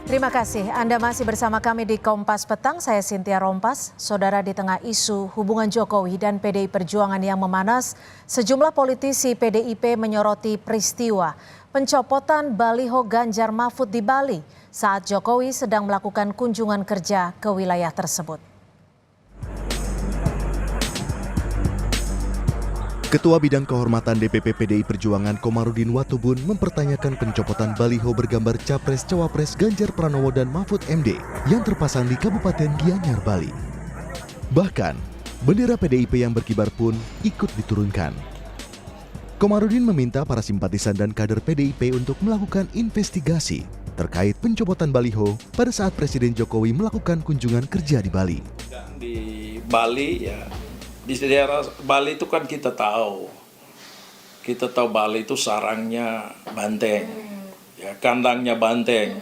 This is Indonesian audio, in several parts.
Terima kasih. Anda masih bersama kami di Kompas Petang. Saya Cynthia Rompas. Saudara, di tengah isu hubungan Jokowi dan PDI Perjuangan yang memanas, sejumlah politisi PDIP menyoroti peristiwa pencopotan baliho Ganjar Mahfud di Bali saat Jokowi sedang melakukan kunjungan kerja ke wilayah tersebut. Ketua Bidang Kehormatan DPP PDI Perjuangan Komarudin Watubun mempertanyakan pencopotan baliho bergambar Capres-Cawapres Ganjar Pranowo dan Mahfud MD yang terpasang di Kabupaten Gianyar, Bali. Bahkan, bendera PDIP yang berkibar pun ikut diturunkan. Komarudin meminta para simpatisan dan kader PDIP untuk melakukan investigasi terkait pencopotan baliho pada saat Presiden Jokowi melakukan kunjungan kerja di Bali. Di Bali ya. Di daerah Bali itu kan kita tahu Bali itu sarangnya banteng, ya, kandangnya banteng.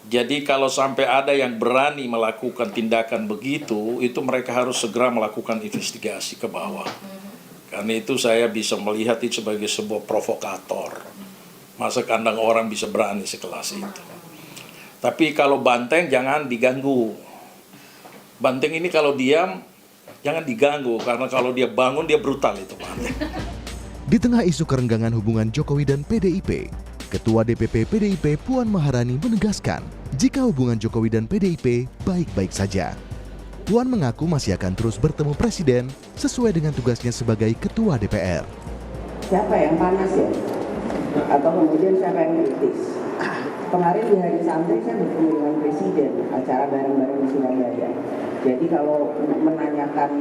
Jadi kalau sampai ada yang berani melakukan tindakan begitu, itu mereka harus segera melakukan investigasi ke bawah. Karena itu saya bisa melihat itu sebagai sebuah provokator. Masa kandang orang bisa berani sekelas itu. Tapi kalau banteng jangan diganggu. Banteng ini kalau diam, jangan diganggu, karena kalau dia bangun dia brutal itu. Di tengah isu kerenggangan hubungan Jokowi dan PDIP, Ketua DPP PDIP Puan Maharani menegaskan jika hubungan Jokowi dan PDIP baik-baik saja. Puan mengaku masih akan terus bertemu Presiden sesuai dengan tugasnya sebagai Ketua DPR. Siapa yang panas ya? Atau kemudian siapa yang kritis? Kemarin di hari santai saya bertemu dengan Presiden, acara bareng-bareng di Surabaya. Jadi kalau menanyakan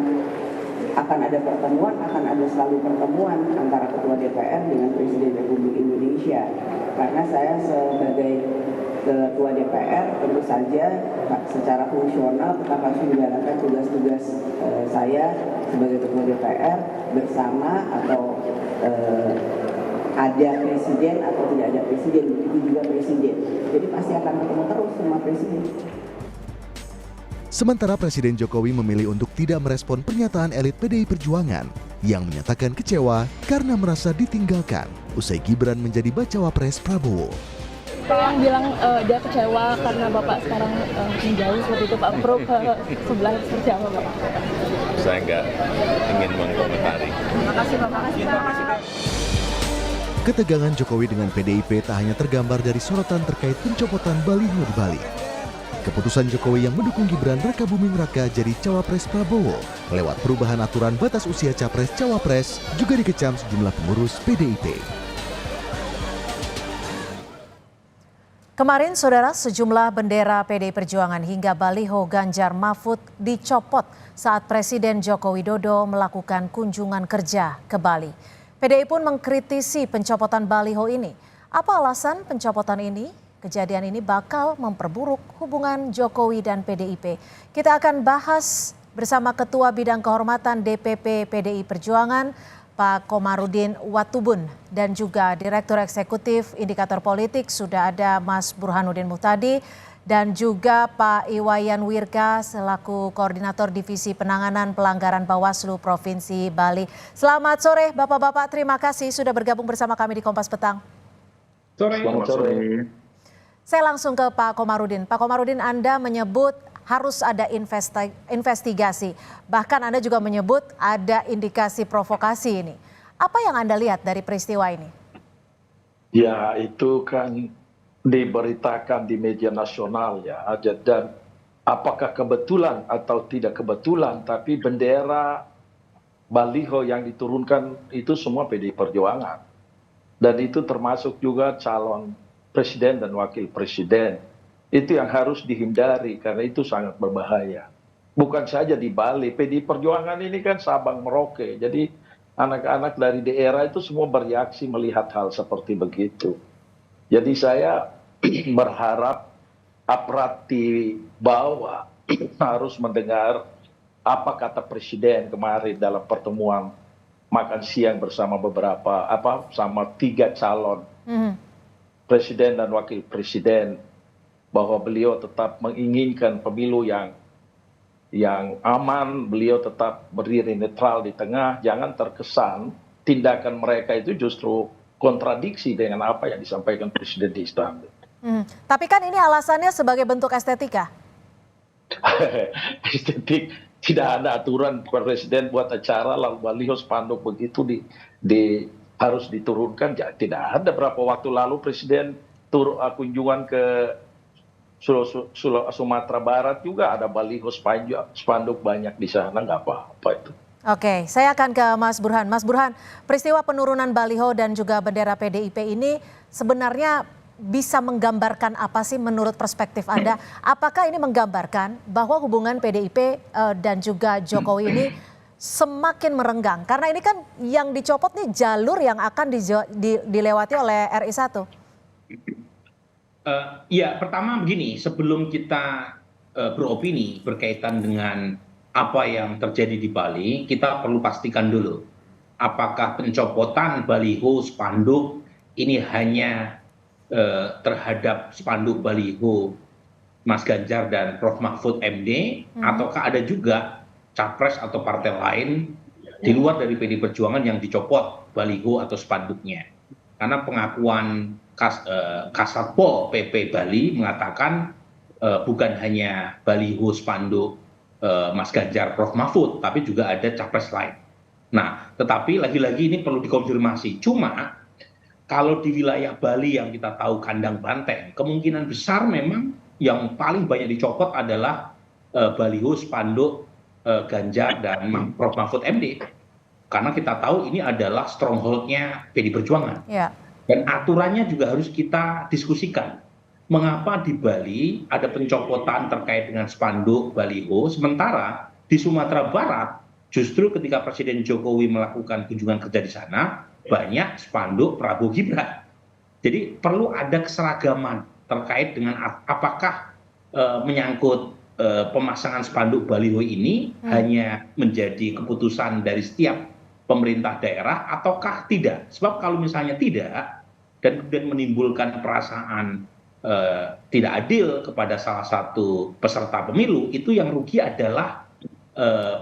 akan ada pertemuan, akan ada selalu pertemuan antara Ketua DPR dengan Presiden Republik Indonesia. Karena saya sebagai Ketua DPR tentu saja secara fungsional tetap harus menjalankan tugas-tugas saya sebagai Ketua DPR bersama atau ada presiden atau tidak ada presiden, begitu juga presiden. Jadi pasti akan ketemu terus sama presiden. Sementara Presiden Jokowi memilih untuk tidak merespon pernyataan elit PDI Perjuangan yang menyatakan kecewa karena merasa ditinggalkan usai Gibran menjadi bacawa pres Prabowo. Yang bilang dia kecewa karena Bapak sekarang menjauh seperti itu, Pak Pro ke sebelah seperti apa, Pak? Saya nggak ingin mengkomentari. Terima kasih, Bapak. Ketegangan Jokowi dengan PDIP tak hanya tergambar dari sorotan terkait pencopotan baliho di Bali. Keputusan Jokowi yang mendukung Gibran Rakabuming Raka jadi cawapres Prabowo lewat perubahan aturan batas usia capres-cawapres juga dikecam sejumlah pengurus PDIP. Kemarin, saudara, sejumlah bendera PDI Perjuangan hingga baliho Ganjar Mahfud dicopot saat Presiden Joko Widodo melakukan kunjungan kerja ke Bali. PDI pun mengkritisi pencopotan baliho ini. Apa alasan pencopotan ini? Kejadian ini bakal memperburuk hubungan Jokowi dan PDIP. Kita akan bahas bersama Ketua Bidang Kehormatan DPP PDI Perjuangan, Pak Komarudin Watubun, dan juga Direktur Eksekutif Indikator Politik sudah ada Mas Burhanuddin Muhtadi, dan juga Pak Iwayan Wirka selaku Koordinator Divisi Penanganan Pelanggaran Bawaslu Provinsi Bali. Selamat sore Bapak-Bapak, terima kasih sudah bergabung bersama kami di Kompas Petang. Selamat sore. Saya langsung ke Pak Komarudin. Pak Komarudin, Anda menyebut harus ada investigasi. Bahkan Anda juga menyebut ada indikasi provokasi ini. Apa yang Anda lihat dari peristiwa ini? Ya, itu kan diberitakan di media nasional ya. Dan apakah kebetulan atau tidak kebetulan, tapi bendera baliho yang diturunkan itu semua PDI Perjuangan. Dan itu termasuk juga calon presiden dan wakil presiden. Itu yang harus dihindari karena itu sangat berbahaya. Bukan saja di Bali, PDI Perjuangan ini kan Sabang Merauke. Jadi anak-anak dari daerah itu semua bereaksi melihat hal seperti begitu. Jadi saya berharap aparat di bawah harus mendengar apa kata presiden kemarin dalam pertemuan makan siang bersama sama 3 calon presiden dan wakil presiden, bahwa beliau tetap menginginkan pemilu yang aman, beliau tetap berdiri netral di tengah, jangan terkesan tindakan mereka itu justru kontradiksi dengan apa yang disampaikan Presiden di Istana. Tapi kan ini alasannya sebagai bentuk estetika. Estetik, tidak ada aturan presiden buat acara lalu baliho spanduk begitu harus diturunkan. Ya, tidak ada. Berapa waktu lalu presiden kunjungan ke Sumatera Barat juga ada baliho spanduk banyak di sana, nggak apa-apa itu. Oke, saya akan ke Mas Burhan. Mas Burhan, peristiwa penurunan baliho dan juga bendera PDIP ini sebenarnya bisa menggambarkan apa sih menurut perspektif Anda? Apakah ini menggambarkan bahwa hubungan PDIP dan juga Jokowi ini semakin merenggang? Karena ini kan yang dicopot nih jalur yang akan dilewati oleh RI1. Ya, pertama begini, sebelum kita beropini berkaitan dengan apa yang terjadi di Bali, kita perlu pastikan dulu apakah pencopotan baliho spanduk ini hanya terhadap spanduk baliho Mas Ganjar dan Prof Mahfud MD, ataukah ada juga capres atau partai lain di luar dari PD Perjuangan yang dicopot baliho atau spanduknya. Karena pengakuan Kasatpol PP Bali mengatakan bukan hanya baliho spanduk Mas Ganjar Prof Mahfud, tapi juga ada capres lain. Nah, tetapi lagi-lagi ini perlu dikonfirmasi. Cuma kalau di wilayah Bali yang kita tahu kandang banteng, kemungkinan besar memang yang paling banyak dicopot adalah baliho spanduk Ganjar dan Prof Mahfud MD. Karena kita tahu ini adalah stronghold-nya PD Perjuangan. Yeah. Dan aturannya juga harus kita diskusikan. Mengapa di Bali ada pencopotan terkait dengan spanduk baliho, sementara di Sumatera Barat justru ketika Presiden Jokowi melakukan kunjungan kerja di sana, banyak spanduk Prabowo Gibran. Jadi perlu ada keseragaman terkait dengan apakah menyangkut pemasangan spanduk baliho ini hanya menjadi keputusan dari setiap pemerintah daerah ataukah tidak. Sebab kalau misalnya tidak dan kemudian menimbulkan perasaan tidak adil kepada salah satu peserta pemilu, itu yang rugi adalah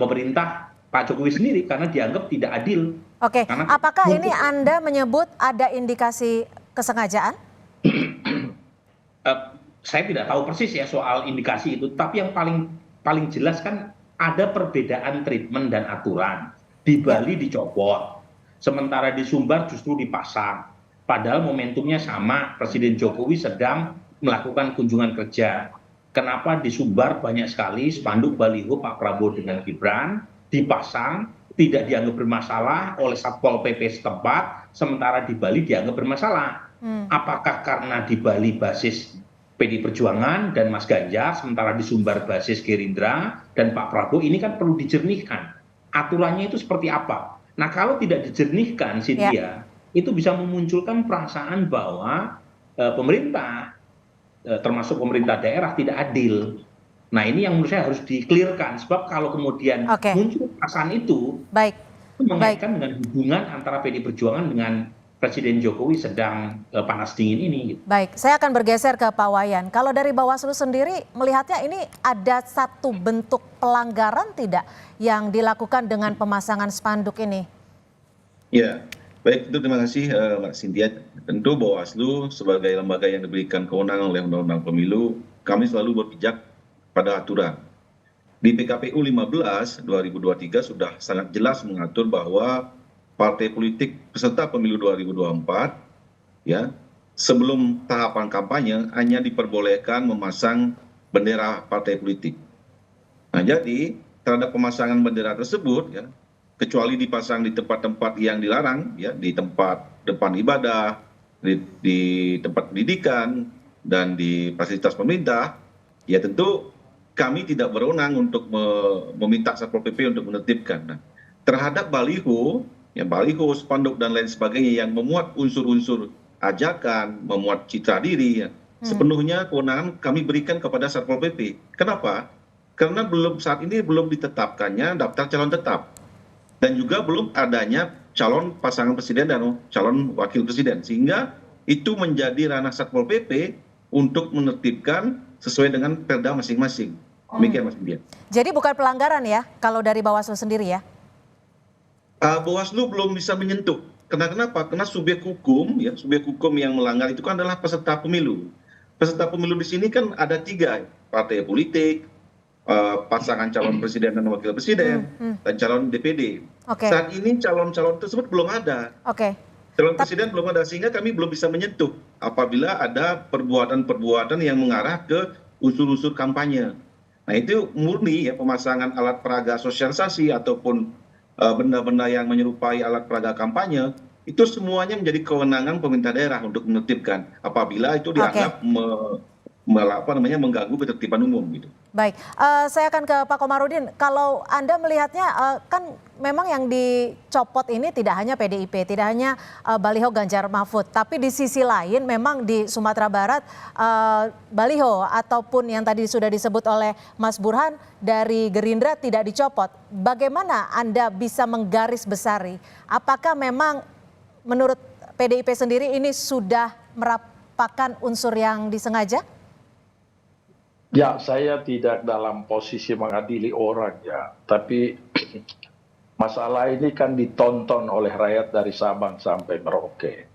pemerintah Pak Jokowi sendiri karena dianggap tidak adil. Oke, apakah ini Anda menyebut ada indikasi kesengajaan? Saya tidak tahu persis ya soal indikasi itu, tapi yang paling jelas kan ada perbedaan treatment dan aturan. Di Bali dicopot, sementara di Sumbar justru dipasang. Padahal momentumnya sama, Presiden Jokowi sedang melakukan kunjungan kerja. Kenapa di Sumbar banyak sekali spanduk baliho Pak Prabowo dengan Gibran dipasang, tidak dianggap bermasalah oleh Satpol PP setempat, sementara di Bali dianggap bermasalah. Apakah karena di Bali basis PD Perjuangan dan Mas Ganjar, sementara di Sumbar basis Gerindra dan Pak Prabowo, ini kan perlu dijernihkan. Aturannya itu seperti apa? Nah, kalau tidak dijernihkan, Cynthia, itu bisa memunculkan perasaan bahwa pemerintah, termasuk pemerintah daerah, tidak adil. Nah, ini yang menurut saya harus di-clearkan, sebab kalau kemudian muncul perasaan itu, mengaitkan dengan hubungan antara PD Perjuangan dengan Presiden Jokowi sedang panas dingin ini. Baik, saya akan bergeser ke Pak Wayan. Kalau dari Bawaslu sendiri melihatnya ini ada satu bentuk pelanggaran tidak yang dilakukan dengan pemasangan spanduk ini? Ya, baik, itu terima kasih Mbak Cynthia. Tentu Bawaslu sebagai lembaga yang diberikan kewenangan oleh Undang-Undang Pemilu, kami selalu berpijak pada aturan. Di PKPU 15 2023 sudah sangat jelas mengatur bahwa partai politik peserta pemilu 2024 ya, sebelum tahapan kampanye hanya diperbolehkan memasang bendera partai politik. Nah, jadi terhadap pemasangan bendera tersebut ya, kecuali dipasang di tempat-tempat yang dilarang ya, di tempat depan ibadah, di tempat pendidikan dan di fasilitas pemerintah, ya tentu kami tidak berwenang untuk meminta Satpol PP untuk menertibkan. Nah, terhadap baliho, ya baliho, spanduk dan lain sebagainya yang memuat unsur-unsur ajakan, memuat citra diri, ya, sepenuhnya kewenangan kami berikan kepada Satpol PP. Kenapa? Karena saat ini belum ditetapkannya daftar calon tetap dan juga belum adanya calon pasangan presiden dan calon wakil presiden, sehingga itu menjadi ranah Satpol PP untuk menertibkan sesuai dengan perda masing-masing. Demikian Mas Bian. Jadi bukan pelanggaran ya kalau dari Bawaslu sendiri ya? Bawaslu belum bisa menyentuh. Kenapa? Karena subyek hukum, ya, subyek hukum yang melanggar itu kan adalah peserta pemilu. peserta pemilu di sini kan ada 3 partai politik, pasangan calon presiden dan wakil presiden, dan calon DPD. Oke. Saat ini calon-calon tersebut belum ada. Oke. Calon presiden belum ada, sehingga kami belum bisa menyentuh apabila ada perbuatan-perbuatan yang mengarah ke unsur-unsur kampanye. Nah, itu murni ya pemasangan alat peraga sosialisasi ataupun benda-benda yang menyerupai alat peraga kampanye, itu semuanya menjadi kewenangan pemerintah daerah untuk menertibkan apabila itu dianggap mengganggu ketertiban umum gitu. Baik, saya akan ke Pak Komarudin. Kalau Anda melihatnya, kan memang yang dicopot ini tidak hanya PDIP, tidak hanya baliho Ganjar Mahfud, tapi di sisi lain memang di Sumatera Barat baliho ataupun yang tadi sudah disebut oleh Mas Burhan dari Gerindra tidak dicopot. Bagaimana Anda bisa menggarisbesari? Apakah memang menurut PDIP sendiri ini sudah merupakan unsur yang disengaja? Ya, saya tidak dalam posisi mengadili orang ya, tapi masalah ini kan ditonton oleh rakyat dari Sabang sampai Merauke.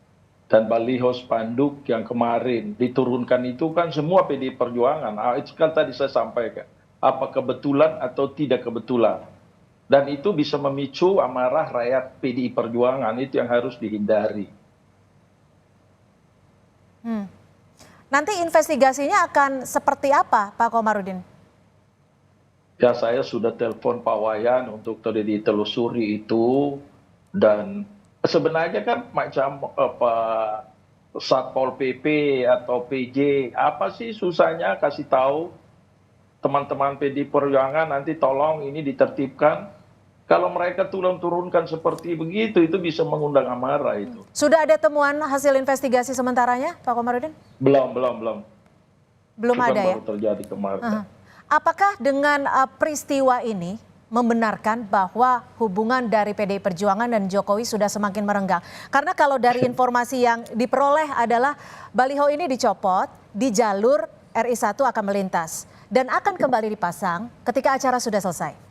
Dan baliho spanduk yang kemarin diturunkan itu kan semua PDI Perjuangan. Itu kan tadi saya sampaikan, apa kebetulan atau tidak kebetulan. Dan itu bisa memicu amarah rakyat PDI Perjuangan, itu yang harus dihindari. Nanti investigasinya akan seperti apa, Pak Komarudin? Ya, saya sudah telepon Pak Wayan untuk ditelusuri itu, dan sebenarnya kan macam Satpol PP atau PJ, apa sih susahnya kasih tahu teman-teman PDI Perjuangan nanti tolong ini ditertibkan. Kalau mereka turunkan seperti begitu, itu bisa mengundang amarah itu. Sudah ada temuan hasil investigasi sementaranya, Pak Komarudin? Belum. Belum ada ya? Baru terjadi kemarin. Apakah dengan peristiwa ini membenarkan bahwa hubungan dari PDI Perjuangan dan Jokowi sudah semakin merenggang? Karena kalau dari informasi yang diperoleh adalah baliho ini dicopot di jalur RI1 akan melintas dan akan kembali dipasang ketika acara sudah selesai.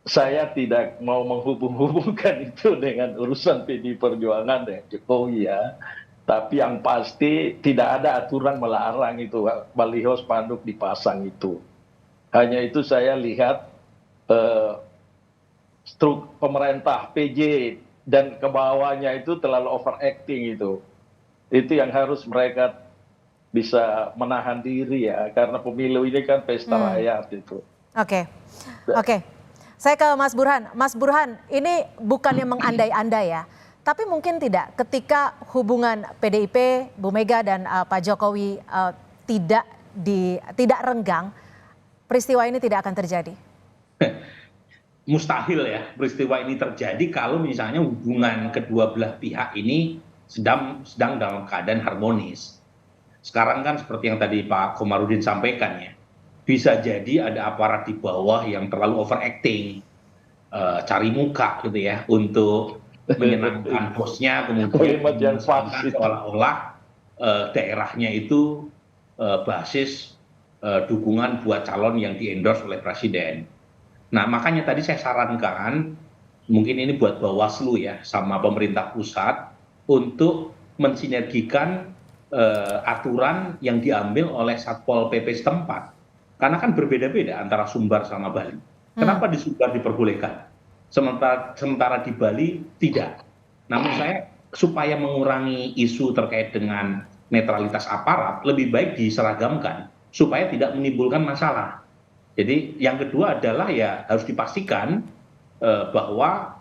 Saya tidak mau menghubung-hubungkan itu dengan urusan PDI Perjuangan dan Jokowi ya. Tapi yang pasti tidak ada aturan melarang itu baliho spanduk dipasang itu. Hanya itu saya lihat pemerintah PJ dan ke bawahnya itu terlalu overacting itu. Itu yang harus mereka bisa menahan diri ya. Karena pemilu ini kan pesta rakyat itu. Oke. Saya ke Mas Burhan. Mas Burhan, ini bukannya mengandai-andai ya, tapi mungkin tidak ketika hubungan PDIP, Bu Mega dan Pak Jokowi tidak renggang, peristiwa ini tidak akan terjadi. Mustahil ya peristiwa ini terjadi kalau misalnya hubungan kedua belah pihak ini sedang dalam keadaan harmonis. Sekarang kan seperti yang tadi Pak Komarudin sampaikan ya, bisa jadi ada aparat di bawah yang terlalu overacting, cari muka gitu ya untuk menyenangkan bosnya, kemudian seolah-olah daerahnya itu basis dukungan buat calon yang di-endorse oleh presiden. Nah, makanya tadi saya sarankan mungkin ini buat Bawaslu ya sama pemerintah pusat untuk mensinergikan aturan yang diambil oleh Satpol PP setempat. Karena kan berbeda-beda antara Sumbar sama Bali. Kenapa di Sumbar diperbolehkan? Sementara di Bali tidak. Namun saya supaya mengurangi isu terkait dengan netralitas aparat, lebih baik diseragamkan supaya tidak menimbulkan masalah. Jadi yang kedua adalah ya harus dipastikan bahwa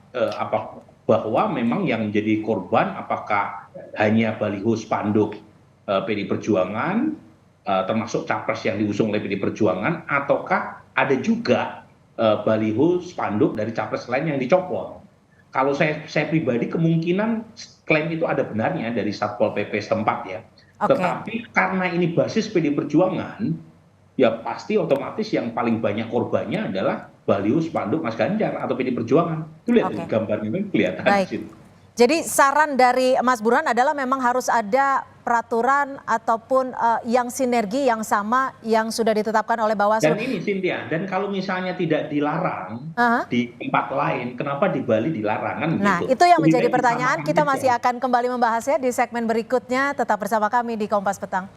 memang yang menjadi korban apakah hanya baliho spanduk PDI Perjuangan, termasuk capres yang diusung oleh PDI Perjuangan, ataukah ada juga baliho spanduk dari capres lain yang dicopot. Kalau saya pribadi kemungkinan klaim itu ada benarnya dari Satpol PP setempat ya. Tetapi karena ini basis PDI Perjuangan, ya pasti otomatis yang paling banyak korbannya adalah baliho spanduk Mas Ganjar atau PDI Perjuangan. Itu lihat di gambarnya kan kelihatan di situ. Jadi saran dari Mas Burhan adalah memang harus ada peraturan ataupun yang sinergi yang sama yang sudah ditetapkan oleh Bawaslu. Dan ini Cynthia, dan kalau misalnya tidak dilarang di tempat lain, kenapa di Bali dilarang kan? Nah, gitu. Itu yang menjadi pertanyaan. Kita masih akan kembali membahasnya di segmen berikutnya. Tetap bersama kami di Kompas Petang.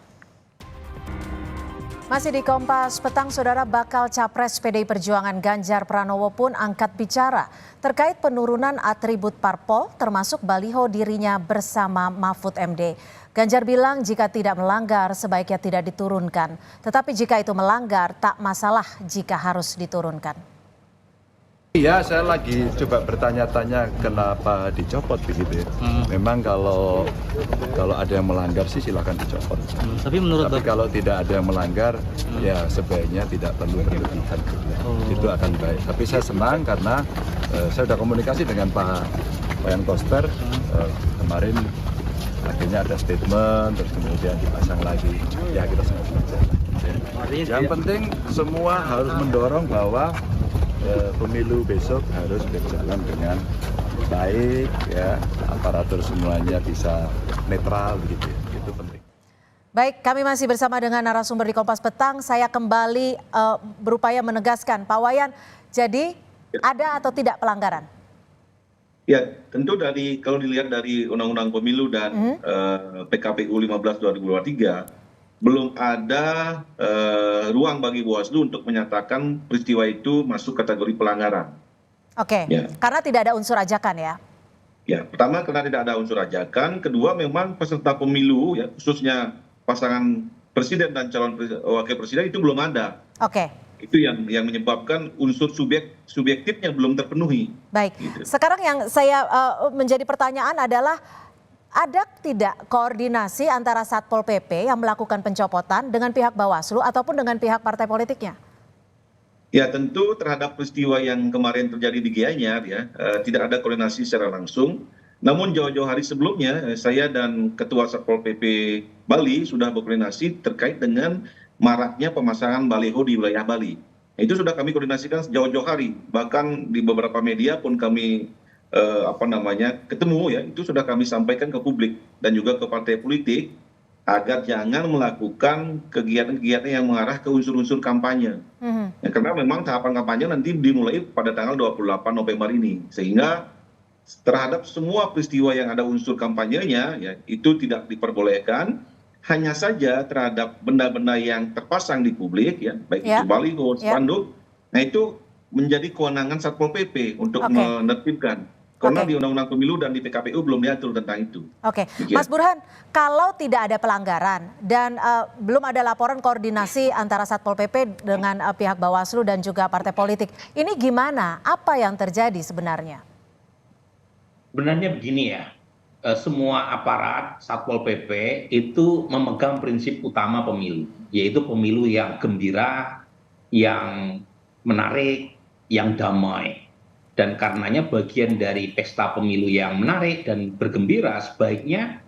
Masih di Kompas Petang, Saudara, bakal Capres PDI Perjuangan Ganjar Pranowo pun angkat bicara terkait penurunan atribut parpol termasuk baliho dirinya bersama Mahfud MD. Ganjar bilang jika tidak melanggar sebaiknya tidak diturunkan, tetapi jika itu melanggar tak masalah jika harus diturunkan. Iya, saya lagi coba bertanya-tanya kenapa dicopot begitu ya. Memang kalau ada yang melanggar sih silakan dicopot. Tapi kalau tidak ada yang melanggar, ya sebaiknya tidak perlu berlebihan. Itu akan baik. Tapi saya senang karena saya sudah komunikasi dengan Pak Wayan Koster kemarin. Akhirnya ada statement, terus kemudian dipasang lagi. Ya kita semua berjalan. Yang penting semua harus mendorong bahwa pemilu besok harus berjalan dengan baik, ya, aparatur semuanya bisa netral begitu, itu penting. Baik, kami masih bersama dengan narasumber di Kompas Petang. Saya kembali berupaya menegaskan, Pak Wayan, jadi ada atau tidak pelanggaran? Ya, tentu kalau dilihat dari Undang-Undang Pemilu dan PKPU 15/2023, belum ada ruang bagi Bawaslu untuk menyatakan peristiwa itu masuk kategori pelanggaran. Oke, ya. Karena tidak ada unsur ajakan ya? Ya, pertama karena tidak ada unsur ajakan, kedua memang peserta pemilu, ya, khususnya pasangan presiden dan calon wakil presiden itu belum ada. Oke. Itu yang menyebabkan unsur subjektifnya belum terpenuhi. Baik, gitu. Sekarang yang saya menjadi pertanyaan adalah ada tidak koordinasi antara Satpol PP yang melakukan pencopotan dengan pihak Bawaslu ataupun dengan pihak partai politiknya? Ya tentu terhadap peristiwa yang kemarin terjadi di Gianyar ya tidak ada koordinasi secara langsung. Namun jauh-jauh hari sebelumnya saya dan Ketua Satpol PP Bali sudah berkoordinasi terkait dengan maraknya pemasangan baliho di wilayah Bali. Itu sudah kami koordinasikan jauh-jauh hari. Bahkan di beberapa media pun kami ketemu ya, itu sudah kami sampaikan ke publik dan juga ke partai politik agar jangan melakukan kegiatan-kegiatan yang mengarah ke unsur-unsur kampanye. Ya, karena memang tahapan kampanye nanti dimulai pada tanggal 28 November ini. Sehingga terhadap semua peristiwa yang ada unsur kampanyenya ya itu tidak diperbolehkan. Hanya saja terhadap benda-benda yang terpasang di publik ya, baik itu baliho, spanduk, nah itu menjadi kewenangan Satpol PP untuk menertibkan. Karena di Undang-Undang Pemilu dan di PKPU belum diatur tentang itu. Oke, Mas Burhan, kalau tidak ada pelanggaran dan belum ada laporan koordinasi antara Satpol PP dengan pihak Bawaslu dan juga partai politik, ini gimana? Apa yang terjadi sebenarnya? Sebenarnya begini ya, semua aparat Satpol PP itu memegang prinsip utama pemilu, yaitu pemilu yang gembira, yang menarik, yang damai. Dan karenanya bagian dari pesta pemilu yang menarik dan bergembira sebaiknya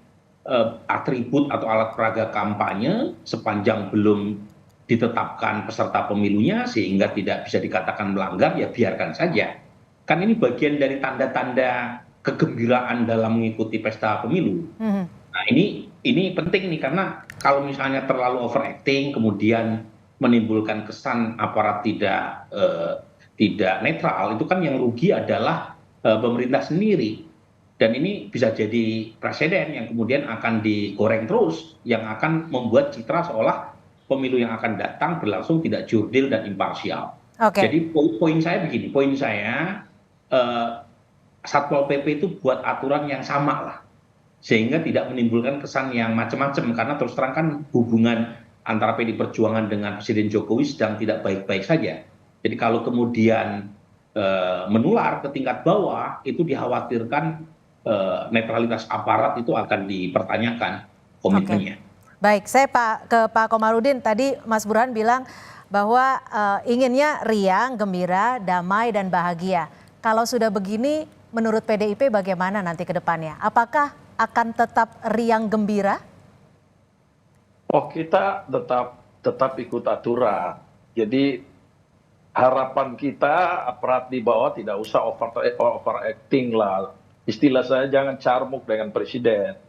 atribut atau alat peraga kampanye sepanjang belum ditetapkan peserta pemilunya sehingga tidak bisa dikatakan melanggar ya biarkan saja. Kan ini bagian dari tanda-tanda kegembiraan dalam mengikuti pesta pemilu. Nah ini penting nih karena kalau misalnya terlalu overacting kemudian menimbulkan kesan aparat tidak netral, itu kan yang rugi adalah pemerintah sendiri. Dan ini bisa jadi presiden yang kemudian akan digoreng terus, yang akan membuat citra seolah pemilu yang akan datang berlangsung tidak jurdil dan imparsial. Jadi poin saya begini, Satpol PP itu buat aturan yang sama lah, sehingga tidak menimbulkan kesan yang macam-macam, karena terus terang kan hubungan antara PDI Perjuangan dengan Presiden Jokowi sedang tidak baik-baik saja. Jadi kalau kemudian menular ke tingkat bawah, itu dikhawatirkan netralitas aparat itu akan dipertanyakan komitmennya. Baik, saya ke Pak Komarudin. Tadi Mas Burhan bilang bahwa inginnya riang, gembira, damai, dan bahagia. Kalau sudah begini, menurut PDIP bagaimana nanti ke depannya? Apakah akan tetap riang gembira? Oh, kita tetap ikut aturan. Jadi harapan kita aparat di bawah tidak usah overacting lah. Istilah saya jangan carmuk dengan presiden.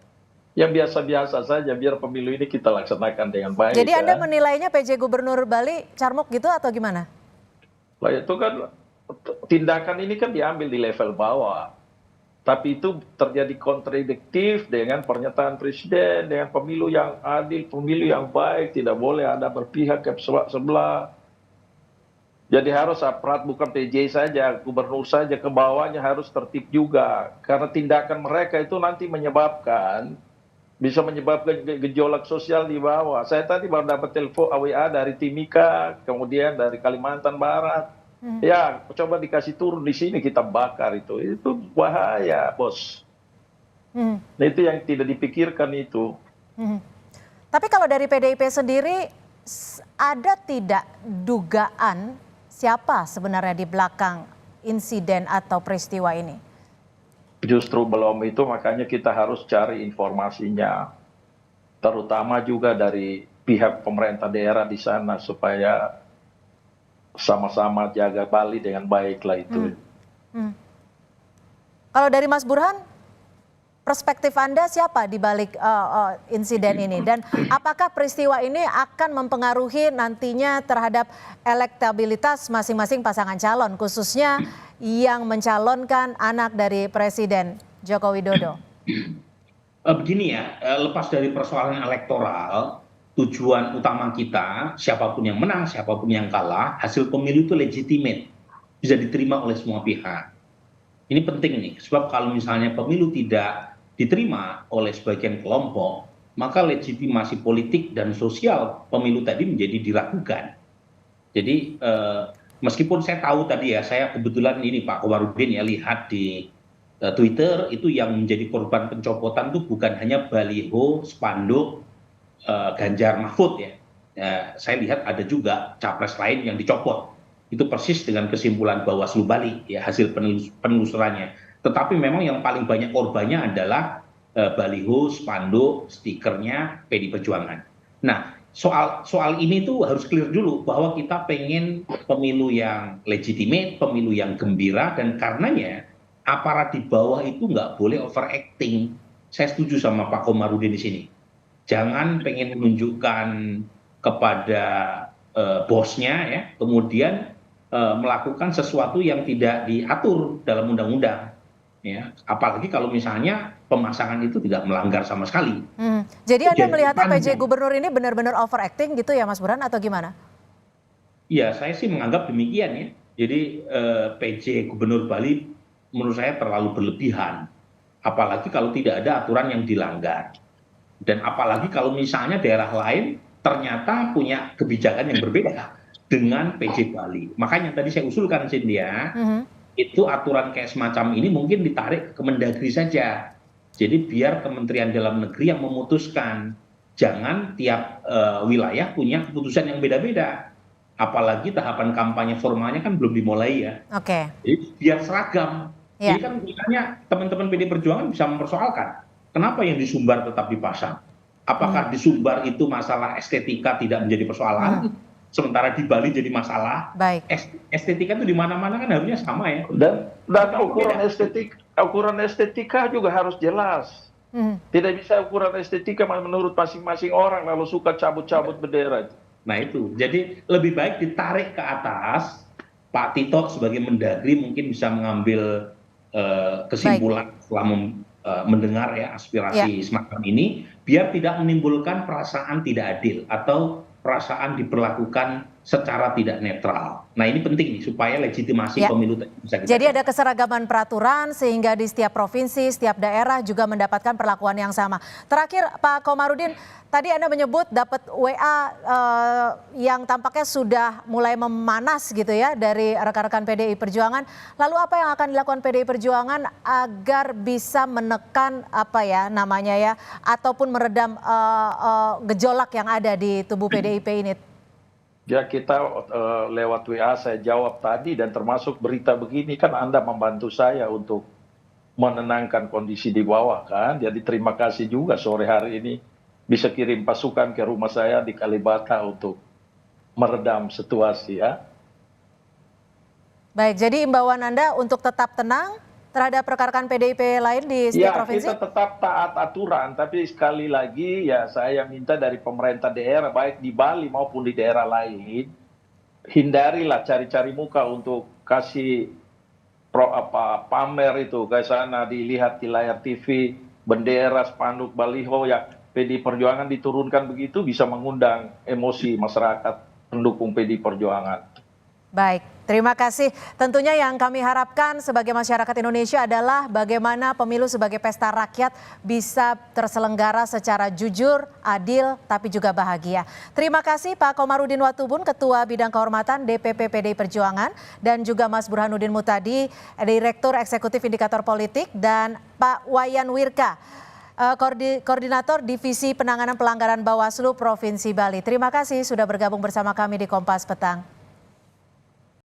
Yang biasa-biasa saja biar pemilu ini kita laksanakan dengan baik. Jadi Anda menilainya PJ Gubernur Bali carmuk gitu atau gimana? Lah itu kan tindakan ini kan diambil di level bawah. Tapi itu terjadi kontradiktif dengan pernyataan presiden, dengan pemilu yang adil, pemilu yang baik, tidak boleh ada berpihak ke sebelah. Jadi harus aparat bukan PJ saja, gubernur saja ke bawahnya harus tertib juga. Karena tindakan mereka itu nanti bisa menyebabkan gejolak sosial di bawah. Saya tadi baru dapat telepon WA dari Timika, kemudian dari Kalimantan Barat. Ya, coba dikasih turun di sini kita bakar itu bahaya, bos. Nah, itu yang tidak dipikirkan itu. Tapi kalau dari PDIP sendiri, ada tidak dugaan siapa sebenarnya di belakang insiden atau peristiwa ini? Justru belum itu, makanya kita harus cari informasinya. Terutama juga dari pihak pemerintah daerah di sana supaya sama-sama jaga Bali dengan baiklah itu. Kalau dari Mas Burhan, perspektif Anda siapa di balik insiden ini? Dan apakah peristiwa ini akan mempengaruhi nantinya terhadap elektabilitas masing-masing pasangan calon, khususnya yang mencalonkan anak dari Presiden Joko Widodo? Begini ya, lepas dari persoalan elektoral, tujuan utama kita, siapapun yang menang, siapapun yang kalah, hasil pemilu itu legitimate, bisa diterima oleh semua pihak. Ini penting nih, sebab kalau misalnya pemilu tidak diterima oleh sebagian kelompok, maka legitimasi politik dan sosial pemilu tadi menjadi diragukan. Jadi meskipun saya tahu tadi ya, saya kebetulan ini Pak Komarudin ya lihat di Twitter itu yang menjadi korban pencopotan itu bukan hanya baliho, spanduk, Ganjar Mahfud ya. Saya lihat ada juga capres lain yang dicopot. Itu persis dengan kesimpulan Bawaslu Bali ya, hasil penelusurannya. Tetapi memang yang paling banyak korbannya adalah baliho, spanduk, stikernya PD Perjuangan. Nah, soal ini tuh harus clear dulu bahwa kita pengen pemilu yang legitimate, pemilu yang gembira, dan karenanya aparat di bawah itu nggak boleh overacting. Saya setuju sama Pak Komarudin di sini. Jangan pengen menunjukkan kepada bosnya ya, kemudian melakukan sesuatu yang tidak diatur dalam undang-undang. Ya, apalagi kalau misalnya pemasangan itu tidak melanggar sama sekali. Jadi Anda melihatnya PJ Gubernur ini benar-benar overacting gitu ya Mas Burhan atau gimana? Iya, saya sih menganggap demikian ya. Jadi PJ Gubernur Bali menurut saya terlalu berlebihan. Apalagi kalau tidak ada aturan yang dilanggar. Dan apalagi kalau misalnya daerah lain ternyata punya kebijakan yang berbeda dengan PJ Bali. Makanya tadi saya usulkan Cynthia, itu aturan kayak semacam ini mungkin ditarik ke Kemendagri saja. Jadi biar Kementerian Dalam Negeri yang memutuskan. Jangan tiap wilayah punya keputusan yang beda-beda. Apalagi tahapan kampanye formalnya kan belum dimulai ya. Oke. Jadi biar seragam. Jadi kan misalnya teman-teman PD Perjuangan bisa mempersoalkan. Kenapa yang di Sumbar tetap dipasang? Apakah di Sumbar itu masalah estetika tidak menjadi persoalan? Sementara di Bali jadi masalah. Baik. Estetika itu di mana-mana kan harusnya sama ya. Dan ukuran estetika juga harus jelas. Tidak bisa ukuran estetika menurut masing-masing orang lalu suka cabut-cabut bendera. Nah itu, jadi lebih baik ditarik ke atas. Pak Tito sebagai Mendagri mungkin bisa mengambil kesimpulan setelah mendengar ya aspirasi semacam ini, biar tidak menimbulkan perasaan tidak adil atau perasaan diperlakukan secara tidak netral. Nah ini penting nih supaya legitimasi pemilu bisa kita. Jadi ada keseragaman peraturan sehingga di setiap provinsi, setiap daerah juga mendapatkan perlakuan yang sama. Terakhir Pak Komarudin, tadi Anda menyebut dapat WA yang tampaknya sudah mulai memanas gitu ya dari rekan-rekan PDI Perjuangan. Lalu apa yang akan dilakukan PDI Perjuangan agar bisa menekan apa ya namanya ya ataupun meredam gejolak yang ada di tubuh PDIP ini? Ya kita lewat WA saya jawab tadi dan termasuk berita begini kan Anda membantu saya untuk menenangkan kondisi di bawah kan. Jadi terima kasih juga sore hari ini bisa kirim pasukan ke rumah saya di Kalibata untuk meredam situasi ya. Baik, jadi imbauan Anda untuk tetap tenang terhadap rekan-rekan PDIP lain di setiap provinsi? Ya, kita tetap taat aturan, tapi sekali lagi ya saya minta dari pemerintah daerah, baik di Bali maupun di daerah lain, hindarilah cari-cari muka untuk kasih pamer itu ke sana, dilihat di layar TV, bendera, spanduk, baliho ya PDI Perjuangan diturunkan begitu bisa mengundang emosi masyarakat pendukung PDI Perjuangan. Baik, terima kasih. Tentunya yang kami harapkan sebagai masyarakat Indonesia adalah bagaimana pemilu sebagai pesta rakyat bisa terselenggara secara jujur, adil, tapi juga bahagia. Terima kasih Pak Komarudin Watubun, Ketua Bidang Kehormatan DPP PDI Perjuangan, dan juga Mas Burhanuddin Muhtadi, Direktur Eksekutif Indikator Politik, dan Pak Wayan Wirka, Koordinator Divisi Penanganan Pelanggaran Bawaslu Provinsi Bali. Terima kasih sudah bergabung bersama kami di Kompas Petang.